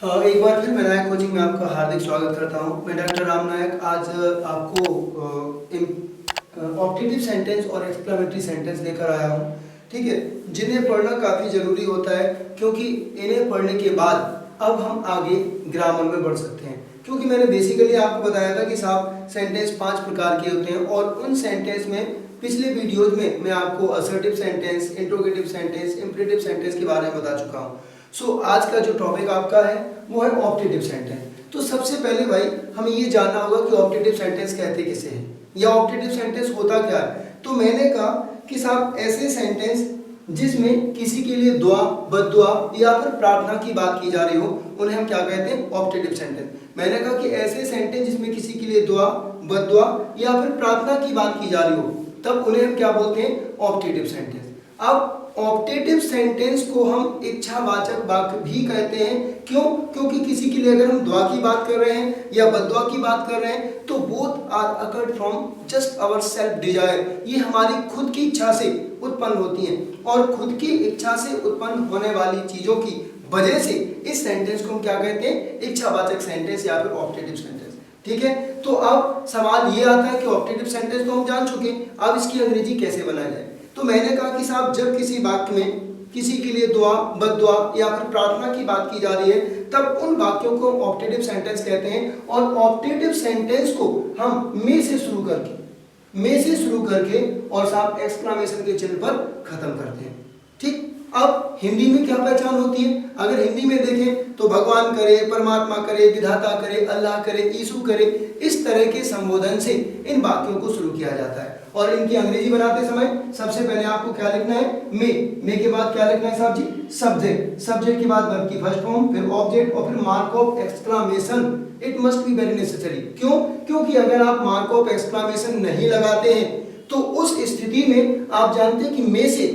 हाँ, एक बार फिर मैं नायक कोचिंग में आपका हार्दिक स्वागत करता हूँ। मैं डॉक्टर राम नायक आज आपको ऑप्टेटिव सेंटेंस और एक्सक्लेमेटरी सेंटेंस लेकर आया हूँ। ठीक है, जिन्हें पढ़ना काफ़ी ज़रूरी होता है क्योंकि इन्हें पढ़ने के बाद अब हम आगे ग्रामर में बढ़ सकते हैं। क्योंकि मैंने बेसिकली आपको बताया था कि साहब सेंटेंस 5 प्रकार के होते हैं और उन सेंटेंस में पिछले वीडियोज में मैं आपको assertive sentence, interrogative sentence, imperative sentence के बारे में बता चुका हूँ। सो आज का जो टॉपिक आपका है वो है ऑप्टेटिव सेंटेंस। तो सबसे पहले भाई हमें ये जानना होगा कि ऑप्टेटिव सेंटेंस कहते किसे हैं या ऑप्टेटिव सेंटेंस होता क्या है। तो मैंने कहा कि साहब ऐसे सेंटेंस जिसमें किसी के लिए दुआ, बद्दुआ या फिर प्रार्थना की बात की जा रही हो उन्हें हम क्या कहते हैं, ऑप्टेटिव सेंटेंस। मैंने कहा कि ऐसे सेंटेंस जिसमें किसी के लिए दुआ, बद्दुआ या फिर प्रार्थना की बात की जा रही हो तब उन्हें हम क्या बोलते हैं, ऑप्टेटिव सेंटेंस। अब ऑप्टेटिव सेंटेंस को हम इच्छावाचक वाक्य भी कहते हैं। क्यों? क्योंकि किसी के लिए अगर हम दुआ की बात कर रहे हैं या बद्दुआ की बात कर रहे हैं तो both are occurred from just our self desire. ये हमारी खुद की इच्छा से उत्पन्न होती हैं और खुद की इच्छा से उत्पन्न होने वाली चीजों की वजह से इस सेंटेंस को हम क्या कहते हैं, इच्छावाचक सेंटेंस या फिर ऑप्टेटिव सेंटेंस। ठीक है, तो अब सवाल ये आता है कि ऑप्टेटिव सेंटेंस तो हम जान चुके, अब इसकी अंग्रेजी कैसे बनाया जाए। तो मैंने कहा कि साहब जब किसी वाक्य में किसी के लिए दुआ, बद्दुआ या फिर प्रार्थना की बात की जा रही है तब उन वाक्यों को ऑप्टेटिव सेंटेंस कहते हैं और ऑप्टेटिव सेंटेंस को हम में से शुरू करके और साहब एक्सक्लेमेशन के चिन्ह पर खत्म करते हैं। ठीक, अब हिंदी में क्या पहचान होती है, अगर हिंदी में देखें तो भगवान करे, परमात्मा करे, विधाता करे, अल्लाह करे, यीशु करे, इस तरह के संबोधन से इन वाक्यों को शुरू किया जाता है। और इनकी अंग्रेजी बनाते समय सबसे पहले आपको क्या लिखना है, मे के बाद क्या लिखना है साहब जी, सब्जेक्ट, सब्जेक्ट के बाद वर्ब की फर्स्ट फॉर्म, फिर ऑब्जेक्ट और फिर mark of exclamation. It must be very necessary. क्यों? क्योंकि अगर आप मार्क ऑफ एक्सक्लेमेशन नहीं लगाते हैं तो उस स्थिति में आप जानते हैं कि मे से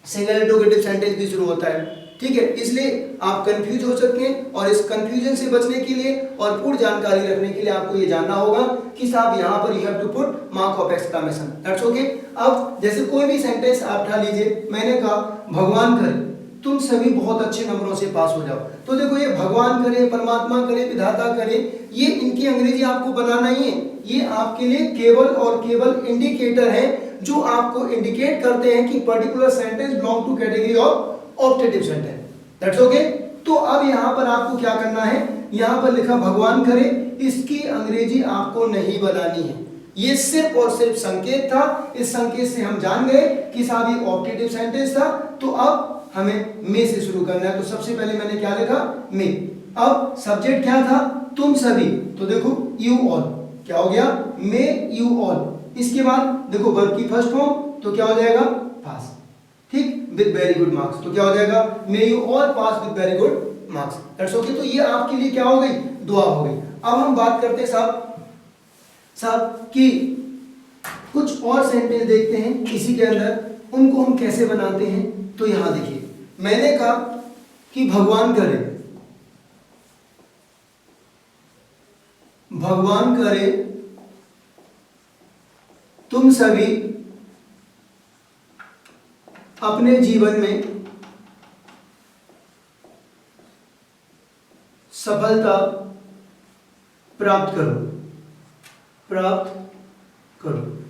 सिंगल इंट्रोगेटिव सेंटेंस भी शुरू होता है। ठीक है, इसलिए आप कंफ्यूज हो सकते हैं और इस कंफ्यूजन से बचने के लिए और पूर्ण जानकारी रखने के लिए आपको ये जानना होगा कि साहब यहाँ पर you have to put mark of exclamation. That's okay. अब जैसे कोई भी सेंटेंस आप उठा लीजिए, मैंने कहा भगवान करे तुम सभी बहुत अच्छे नंबरों से पास हो जाओ। तो देखो ये भगवान करे, परमात्मा करे, विधाता करे, ये इनकी अंग्रेजी आपको बनाना ही है। ये आपके लिए केवल और केवल इंडिकेटर है जो आपको इंडिकेट करते हैं कि particular sentence belong to category of optative sentence. That's okay. तो अब यहां पर आपको क्या करना है, यहां पर लिखा भगवान करे, इसकी अंग्रेजी आपको नहीं बनानी है। ये सिर्फ और सिर्फ संकेत था। इस संकेत से हम जान गए कि साहब ये ऑप्टेटिव सेंटेंस था। तो अब हमें मे से शुरू करना है। तो सबसे पहले मैंने क्या लिखा, मे। अब सब्जेक्ट क्या था, तुम सभी। तो देखो यू ऑल, क्या हो गया, मे यू ऑल। इसके बाद देखो वर्ब की फर्स्ट फॉर्म, तो क्या हो जाएगा, पास। ठीक, विद वेरी गुड मार्क्स। तो क्या हो जाएगा, may you all pass with very good marks. That's okay. तो ये आपके लिए क्या हो गई, दुआ हो गई। अब हम बात करते हैं साहब कि कुछ और सेंटेंस देखते हैं इसी के अंदर, उनको हम कैसे बनाते हैं। तो यहां देखिए, मैंने कहा कि भगवान करे, भगवान करे तुम सभी अपने जीवन में सफलता प्राप्त करो।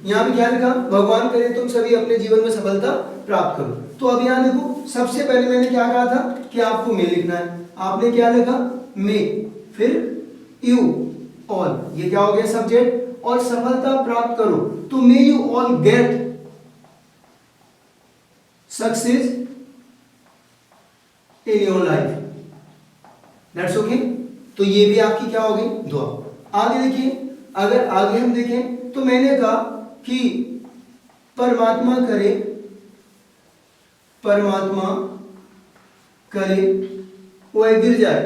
यहां पे क्या लिखा, भगवान करे तुम सभी अपने जीवन में सफलता प्राप्त करो। तो अब यहां देखो, सबसे पहले मैंने क्या कहा था कि आपको मे लिखना है। आपने क्या लिखा, मे, फिर यू ऑल, ये क्या हो गया सब्जेक्ट, और सफलता प्राप्त करो। तो may you all get success in your life. That's okay. तो ये भी आपकी क्या हो गई, दुआ। आगे देखिए, अगर आगे हम देखें तो मैंने कहा कि परमात्मा करे वह गिर जाए।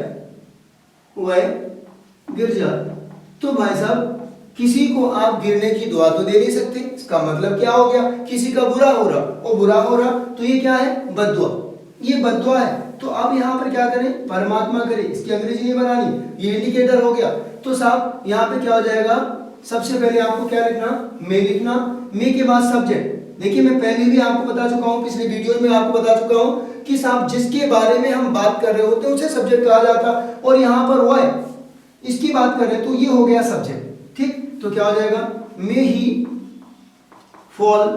तो भाई साहब किसी को आप गिरने की दुआ तो दे नहीं सकते। इसका मतलब क्या हो गया, किसी का बुरा हो रहा, तो ये क्या है, बद्दुआ। ये बद्दुआ है। तो अब यहाँ पर क्या करें, परमात्मा करे, इसकी अंग्रेजी नहीं बनानी, ये इंडिकेटर हो गया। तो साहब यहाँ पे क्या हो जाएगा, सबसे पहले आपको क्या लिखना, मे लिखना। मे के बाद सब्जेक्ट। देखिए मैं पहले भी आपको बता चुका हूँ, पिछले वीडियो में आपको बता चुका हूँ कि साहब जिसके बारे में हम बात कर रहे होते हैं उसे सब्जेक्ट कहा जाता, और यहाँ पर वो है इसकी बात कर रहे हैं तो ये हो गया सब्जेक्ट। ठीक, तो क्या हो जाएगा, मे ही फॉल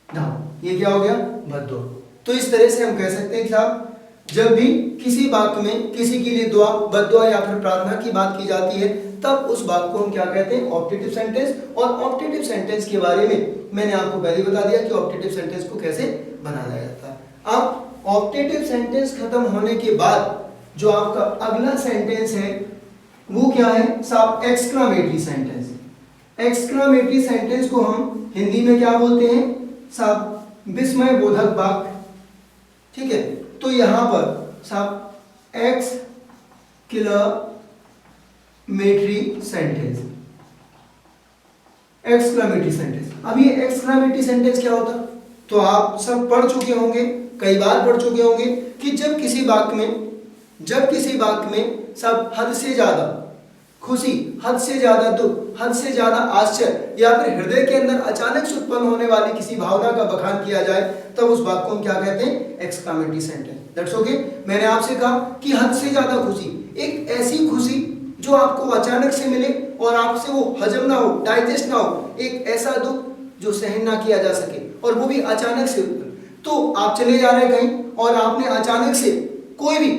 डाउन, ये क्या हो गया, बद्दुआ। तो इस तरह से हम कह सकते हैं कि साहब जब भी किसी वाक्य में किसी के लिए दुआ, बद्दुआ या फिर प्रार्थना की बात की जाती है तब उस बात को हम क्या कहते हैं, ऑप्टेटिव सेंटेंस। और ऑप्टेटिव सेंटेंस के बारे में मैंने आपको पहले बता दिया कि ऑप्टेटिव सेंटेंस को कैसे बनाया जाता है। अब ऑप्टेटिव सेंटेंस खत्म होने के बाद जो आपका अगला सेंटेंस है वो क्या है साहब, एक्सक्लामेटरी सेंटेंस। एक्सक्लामेटरी सेंटेंस को हम हिंदी में क्या बोलते हैं साहब, विस्मय बोधक वाक्य। ठीक है, तो यहां पर साहब एक्सक्लामेटरी सेंटेंस, एक्सक्लामेटरी सेंटेंस। अब ये एक्सक्लामेटरी सेंटेंस क्या होता है, तो आप सब पढ़ चुके होंगे, कई बार पढ़ चुके होंगे कि जब किसी वाक्य में सब हद से ज्यादा खुशी, हद से ज्यादा दुख, हद से ज्यादा आश्चर्य या फिर हृदय के अंदर अचानक से उत्पन्न होने वाली किसी भावना का बखान किया जाए तब उस वाक्य को हम क्या कहते हैं, एक्सक्लामेटरी सेंटेंस। That's okay. मैंने आपसे कहा कि हद से ज्यादा खुशी, एक ऐसी खुशी जो आपको अचानक से मिले और आपसे वो हजम ना हो, डाइजेस्ट ना हो, एक ऐसा दुख जो सहन ना किया जा सके और वो भी अचानक से। तो आप चले जा रहे कहीं और आपने अचानक से कोई भी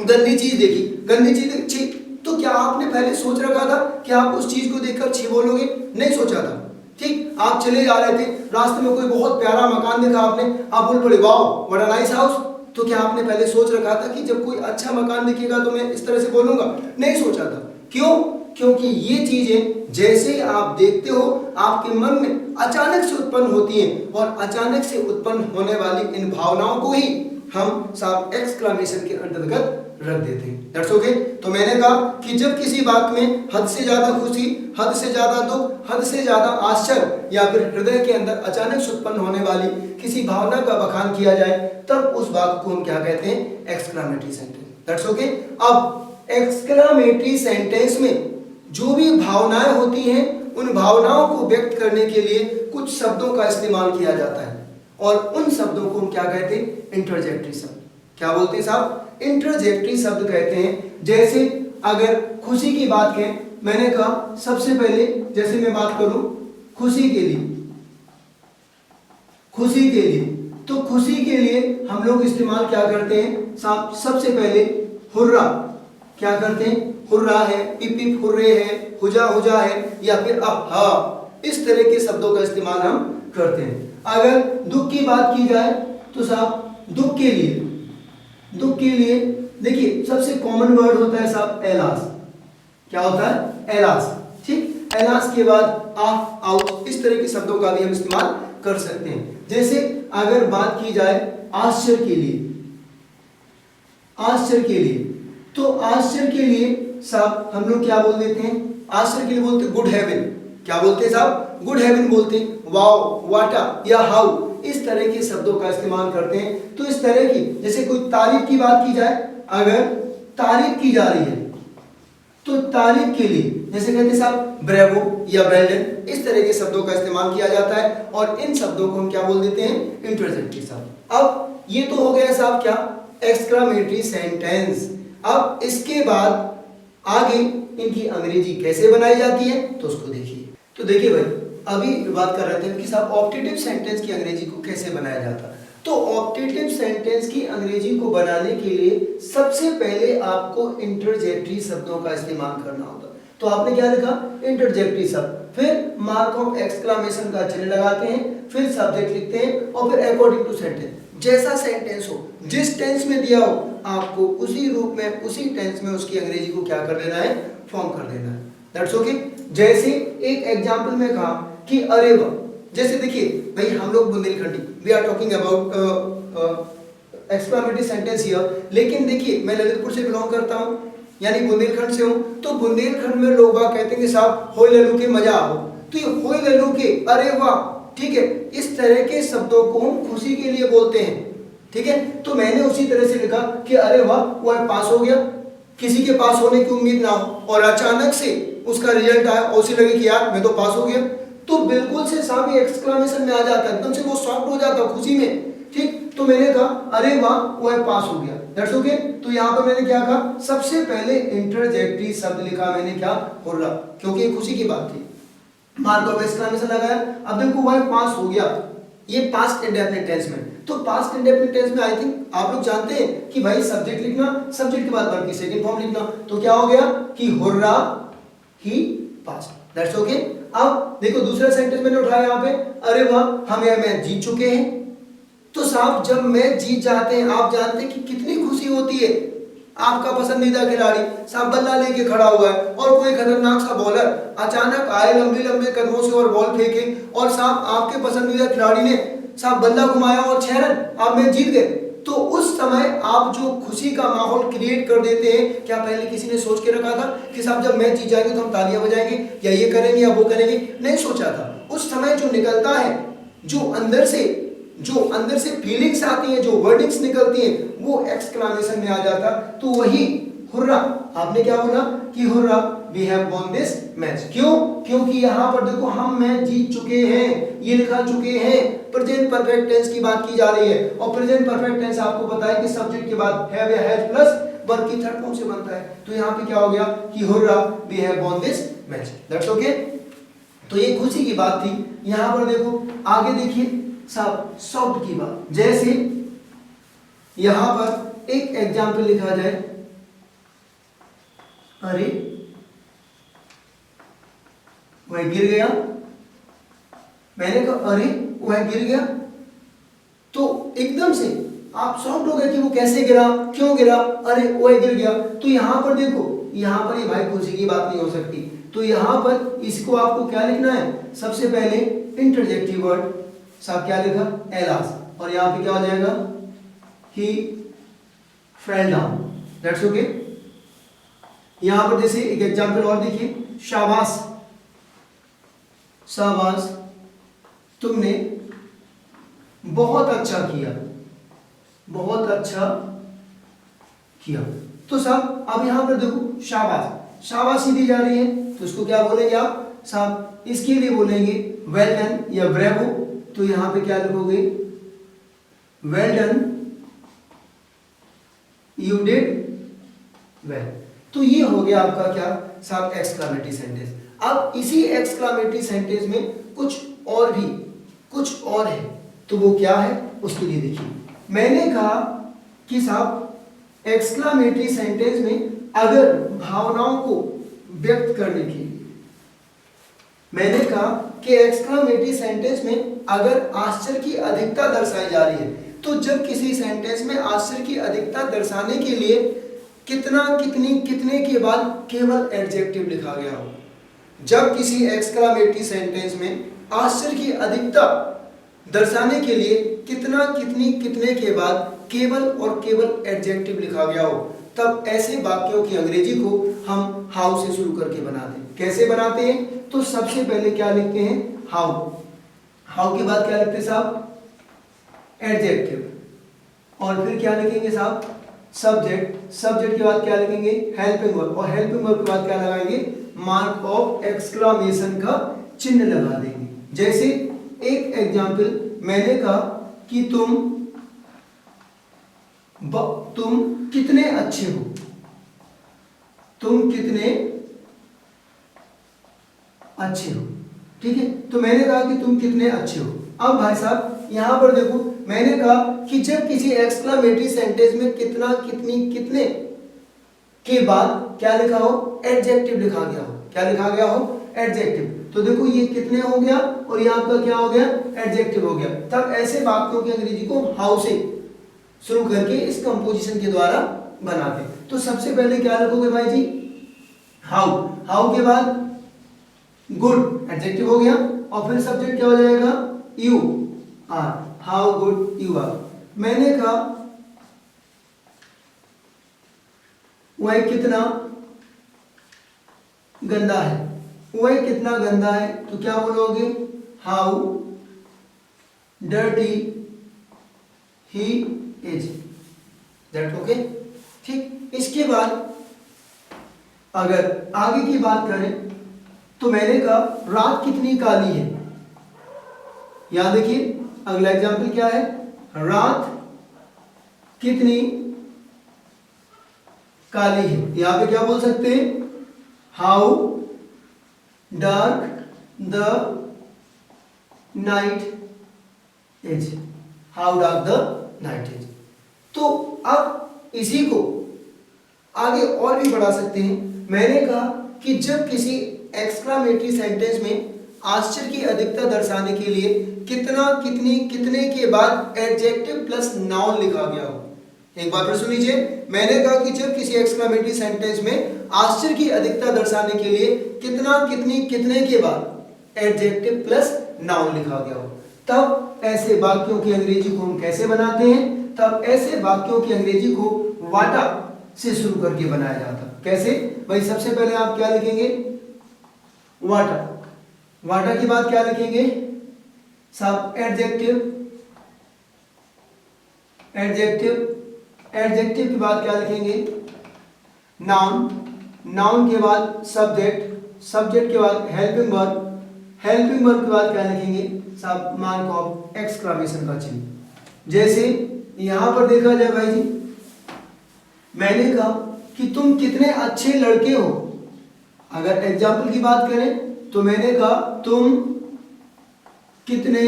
गंदी चीज देखी, गंदी चीज छी, तो क्या आपने पहले सोच रखा था कि आप उस चीज को देखकर छी बोलोगे? नहीं सोचा था। ठीक, आप चले जा रहे थे, रास्ते में कोई बहुत प्यारा मकान देखा आपने, आप बोल पड़े wow what a nice house. तो क्या आपने पहले सोच रखा था कि जब कोई अच्छा मकान दिखेगा तो मैं इस तरह से बोलूंगा? नहीं सोचा था। क्यों? क्योंकि ये चीजें जैसे ही आप देखते हो आपके मन में अचानक से उत्पन्न होती हैं और अचानक से उत्पन्न होने वाली इन भावनाओं को ही हम साहब एक्सक्लेमेशन के अंतर्गत रख देते हैं। That's okay. तो मैंने कहा कि जब किसी बात में हद से ज्यादा खुशी, हद से ज्यादा दुख, हद से ज्यादा आश्चर्य या फिर हृदय के अंदर अचानक से उत्पन्न होने वाली किसी भावना का बखान किया जाए तब उस बात को हम क्या कहते हैं, एक्सक्लेमेटरी सेंटेंस। That's okay. अब एक्सक्लेमेटरी सेंटेंस में जो भी भावनाएं होती हैं उन भावनाओं को व्यक्त करने के लिए कुछ शब्दों का इस्तेमाल किया जाता है और उन शब्दों को हम क्या कहते हैं, इंटरजेक्टरी शब्द। क्या बोलते हैं साहब? इंटरजेक्टरी शब्द कहते हैं। जैसे अगर खुशी की बात करें, मैंने कहा सबसे पहले जैसे मैं बात करूं खुशी के लिए, खुशी के लिए, तो खुशी के लिए हम लोग इस्तेमाल क्या करते हैं साहब, सबसे पहले हुर्रा। क्या करते हैं? हुर्रा है, पिप पिप हुर्रे है, हुजा हुजा है या फिर अहा, इस तरह के शब्दों का इस्तेमाल हम करते हैं। अगर दुख की बात की जाए तो साहब दुख के लिए, दुख के लिए देखिए सबसे कॉमन वर्ड होता है साहब एलास। क्या होता है? एलास। ठीक, एलास के बाद आह, आउट, इस तरह के शब्दों का भी हम इस्तेमाल कर सकते हैं। जैसे अगर बात की जाए आश्चर्य के लिए, आश्चर्य के लिए, तो आश्चर्य के लिए साहब हम लोग क्या बोल देते हैं? आश्चर्य के लिए बोलते हैं गुड हेवन। क्या बोलते हैं साहब? गुड हेवन बोलते हैं, वाओ, वाटा या हाउ, इस तरह के शब्दों का इस्तेमाल करते हैं। तो इस तरह की, जैसे कोई तारीफ की बात की जाए, अगर तारीफ की जा रही है तो तारीफ के लिए जैसे कहते हैं साहब ब्रेवो या वेल डन, इस तरह के शब्दों का इस्तेमाल किया जाता है और इन शब्दों को हम क्या बोल देते हैं? इंटरजेक्टरी शब्द। अब ये तो हो गया साहब क्या, एक्सक्लेमेटरी सेंटेंस। अब इसके बाद आगे इनकी अंग्रेजी कैसे बनाई जाती है तो उसको देखिए। तो देखिए भाई, अभी बात कर रहे थे कि साहब ऑप्टेटिव सेंटेंस की अंग्रेजी को कैसे बनाया जाता है। तो ऑप्टेटिव सेंटेंस की अंग्रेजी को बनाने के लिए सबसे पहले आपको इंटरजेक्टरी शब्दों का इस्तेमाल करना होता है। तो आपने क्या लिखा? इंटरजेक्टरी शब्द, फिर मार्क ऑफ एक्सक्लेमेशन का चिन्ह लगाते हैं, फिर सब्जेक्ट लिखते हैं और फिर अकॉर्डिंग टू सेंटेंस, जैसा सेंटेंस हो, जिस टेंस में दिया हो, आपको उसी रूप में, उसी टेंस में उसकी अंग्रेजी को क्या कर देना है? फॉर्म कर देना है। That's okay. जैसे एक एग्जांपल में कहा कि अरे वाह, जैसे देखिए भाई हम लोग Bundelkhandi, we are talking about exclamatory sentence here, लेकिन देखिए मैं ललितपुर से बिलोंग करता हूँ, यानी बुंदेलखंड से हूँ। तो बुंदेलखंड में लोग बात कहते हैं कि साहब होय लल्लू के मजा आओ, तो ये होय लल्लू के, अरे वाह, ठीक है, इस तरह के शब्दों को हम खुशी के लिए बोलते हैं। ठीक है, तो मैंने उसी तरह से लिखा कि अरे वाह वो पास हो गया, किसी के पास होने की उम्मीद ना हो और अचानक से उसका रिजल्ट आया और उसे लगे कि यार मैं तो पास हो गया, तो बिल्कुल से साहब एक्सक्लेमेशन में आ जाता है, एकदम से वो शॉक्ड हो जाता है खुशी में ठीक, तो मैंने कहा अरे वाह वो है पास हो गया, दैट्स ओके। तो यहाँ पर मैंने क्या कहा, सबसे पहले इंटरजेक्टिव शब्द लिखा मैंने क्या, हुर्रा, क्योंकि ये खुशी की बात थी, मार्क ऑफ एक्सक्लेमेशन लगाया। अब देखो वो पास हो गया, ये पास्ट इंडेफिनिट टेंस में। तो पास्ट इंडेफिनिट टेंस में आई थिंक आप लोग जानते हैं कि भाई सब्जेक्ट लिखना, सब्जेक्ट के बाद वर्ब की सेकंड फॉर्म लिखना, तो क्या हो गया कि hurrah he pass, that's okay. अब देखो दूसरा सेंटेंस मैंने उठाया यहाँ पे, अरे वाह हम यह मैच जीत चुके हैं। तो साहब जब मैच जीत जाते हैं आप जानते हैं कि कितनी खुशी होती है। आपका पसंदीदा खिलाड़ी साहब बल्ला लेके खड़ा हुआ है और कोई खतरनाक सा बॉलर अचानक आए लंबे लंबे कदमों से और बॉल फेंके और साहब आपके पसंदीदा खिलाड़ी ने साहब बल्ला घुमाया और 6 रन, आप मैच जीत गए। तो उस समय आप जो खुशी का माहौल क्रिएट कर देते हैं, क्या पहले किसी ने सोच के रखा था कि साहब जब मैच जीत जाएंगे तो हम तालियां बजाएंगे या ये करेंगे या वो करेंगे? नहीं सोचा था। उस समय जो निकलता है, जो अंदर से फीलिंग्स आती हैं, जो वर्डिंग्स निकलती हैं, वो एक्सक्लेमेशन में आ जाता। तो वही हुर्रा, आपने क्या बोला कि hurrah we have won this match. क्यों? क्योंकि यहाँ पर देखो हम मैच जीत चुके हैं, ये लिखा चुके हैं। प्रेजेंट परफेक्ट टेंस की बात की जा रही है और प्रेजेंट परफेक्ट टेंस आपको पता है कि सब्जेक्ट के बाद हैव या हैज प्लस वर्ब की थर्ड फॉर्म से बनता है। तो यहाँ पे क्या हो गया कि hurrah we have won this match, that's okay. तो ये खुशी की बात थी। यहाँ पर देखो आगे देखिए साहब शब्द की बात, जैसे यहां पर एक एग्जाम्पल लिखा जाए, अरे वह गिर गया, मैंने कहा अरे वह गिर गया, तो एकदम से आप शॉक्ड हो गए कि वो कैसे गिरा, क्यों गिरा, अरे वह गिर गया। तो यहां पर देखो, यहां पर ये भाई खुशी की बात नहीं हो सकती। तो यहां पर इसको आपको क्या लिखना है, सबसे पहले इंटरजेक्टिव वर्ड साहब क्या लिखा, एलास, और यहाँ पे क्या हो जाएगा ही फेल डाउन, दैट्स ओके। यहाँ पर जैसे एक एग्जांपल और देखिए, शाबाश, शाबाश तुमने बहुत अच्छा किया, बहुत अच्छा किया। तो साहब अब यहाँ पर देखो शाबाश, शाबाशी दी जा रही है, तो इसको क्या बोलेंगे आप साहब, इसके लिए बोलेंगे वेल डन या ब्रेवो। तो यहां पे क्या लिखोगे, well done you did well. तो ये हो गया आपका क्या साहब एक्सक्लेमेटरी सेंटेंस। अब इसी एक्सक्लेमेटरी सेंटेंस में कुछ और है, तो वो क्या है उसके लिए देखिए, मैंने कहा कि साहब एक्सक्लेमेटरी सेंटेंस में अगर भावनाओं को व्यक्त करने के लिए, मैंने कहा कि एक्सक्लेमेटरी सेंटेंस में अगर आश्चर्य की अधिकता दर्शाई जा रही है, तो जब किसी सेंटेंस में आश्चर्य की अधिकता दर्शाने के लिए कितना, कितनी, कितने के बाद केवल एडजेक्टिव लिखा गया हो। जब किसी एक्सक्लेमेटरी सेंटेंस में आश्चर्य की अधिकता दर्शाने के लिए कितना, कितनी, कितने के बाद केवल और केवल एडजेक्टिव लिखा गया हो, तब ऐसे वाक्यों की अंग्रेजी को हम हाउ से शुरू करके बनाते हैं। कैसे बनाते हैं? तो सबसे पहले क्या लिखते हैं, हाउ, हाउ के बाद क्या लिखते हैं साहब, एडजेक्टिव, और फिर क्या लिखेंगे साहब, सब्जेक्ट, सब्जेक्ट के बाद क्या लिखेंगे, हेल्पिंग वर्ब, और हेल्पिंग वर्ब के बाद क्या लगाएंगे, मार्क ऑफ एक्सक्लेमेशन का चिन्ह लगा देंगे। जैसे एक एग्जाम्पल, मैंने कहा कि तुम कितने अच्छे हो, तुम कितने अच्छे हो, ठीक है। तो मैंने कहा कि तुम कितने अच्छे हो। अब भाई साहब यहां पर देखो, मैंने कहा कि जब किसी एक्सक्लेमेटरी सेंटेंस में कितना, कितनी, कितने के बाद क्या लिखा हो, एडजेक्टिव लिखा गया हो। क्या लिखा गया हो, एडजेक्टिव। तो देखो ये कितने हो गया और ये आपका क्या हो गया, एडजेक्टिव हो गया। तब ऐसे वाक्यों की अंग्रेजी को हाउ से शुरू करके इस कंपोजिशन के द्वारा बनाते हैं। तो सबसे पहले क्या लिखोगे भाई जी, हाउ, हाउ के बाद गुड, एडजेक्टिव हो गया, और फिर सब्जेक्ट क्या हो जाएगा, you are, how good you are. मैंने कहा वह कितना गंदा है, वह कितना गंदा है, तो क्या बोलोगे, how dirty he is, that okay, ठीक। इसके बाद अगर आगे की बात करें तो मैंने कहा रात कितनी काली है, यहां देखिए अगला एग्जाम्पल क्या है, रात कितनी काली है। यहां पे क्या बोल सकते हैं, how dark the night is, how dark the night is. तो अब इसी को आगे और भी बढ़ा सकते हैं। मैंने कहा कि जब किसी एक्सक्लामेटरी सेंटेंस में आश्चर्य की अधिकता दर्शाने के लिए कितना, कितनी, कितने के बाद एडजेक्टिव प्लस नाउन लिखा गया हो। एक बार फिर सुन लीजिए, मैंने कहा कि जब किसी एक्सक्लामेटरी सेंटेंस में आश्चर्य की अधिकता दर्शाने के लिए कितना, कितनी, कितने के बाद एडजेक्टिव प्लस नाउन लिखा गया हो, तब ऐसे वाक्यों की अंग्रेजी को हम कैसे बनाते हैं, तब ऐसे वाक्यों की अंग्रेजी को वाटा से शुरू करके बनाया जाता। कैसे भाई, सबसे पहले आप क्या लिखेंगे, वाटा, वाटा के बाद क्या लिखेंगे सब, एडजेक्टिव, एडजेक्टिव, एडजेक्टिव के बाद क्या लिखेंगे नाउन, नाउन के बाद सब्जेक्ट, सब्जेक्ट के बाद हेल्पिंग वर्ब, हेल्पिंग वर्ब के बाद क्या लिखेंगे सब, मार्क ऑफ एक्सक्लेमेशन का चिन्ह। जैसे यहां पर देखा जाए भाई जी, मैंने कहा कि तुम कितने अच्छे लड़के हो। अगर एग्जाम्पल की बात करें तो मैंने कहा तुम कितने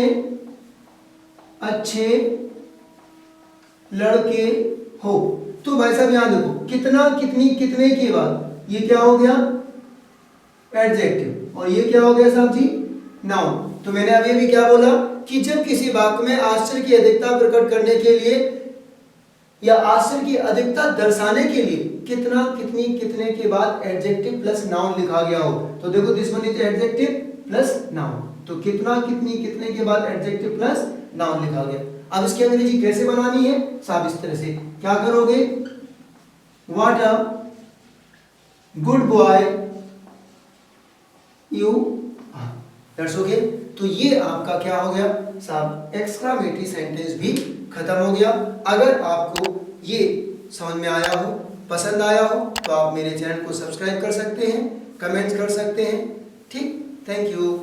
अच्छे लड़के हो। तो भाई साहब यहां देखो, कितना, कितनी, कितने के बाद ये क्या हो गया एडजेक्टिव, और ये क्या हो गया साहब जी नाउन। तो मैंने अभी भी क्या बोला कि जब किसी वाक्य में आश्चर्य की अधिकता प्रकट करने के लिए या आश्चर्य की अधिकता दर्शाने के लिए कितना, कितनी, कितने के बाद एडजेक्टिव प्लस नाउन लिखा गया हो, तो देखो this one is adjective plus noun. तो कितना, कितनी, कितने के बाद एडजेक्टिव प्लस नाउन लिखा गया। अब इसकी अंग्रेजी कैसे बनानी है साहब, इस तरह से क्या करोगे, what a good boy you are, that's okay. तो ये आपका क्या हो गया साहब, एक्सक्लेमेटरी सेंटेंस भी खत्म हो गया। अगर आपको ये समझ में आया हो, पसंद आया हो, तो आप मेरे चैनल को सब्सक्राइब कर सकते हैं, कमेंट्स कर सकते हैं। ठीक, थैंक यू।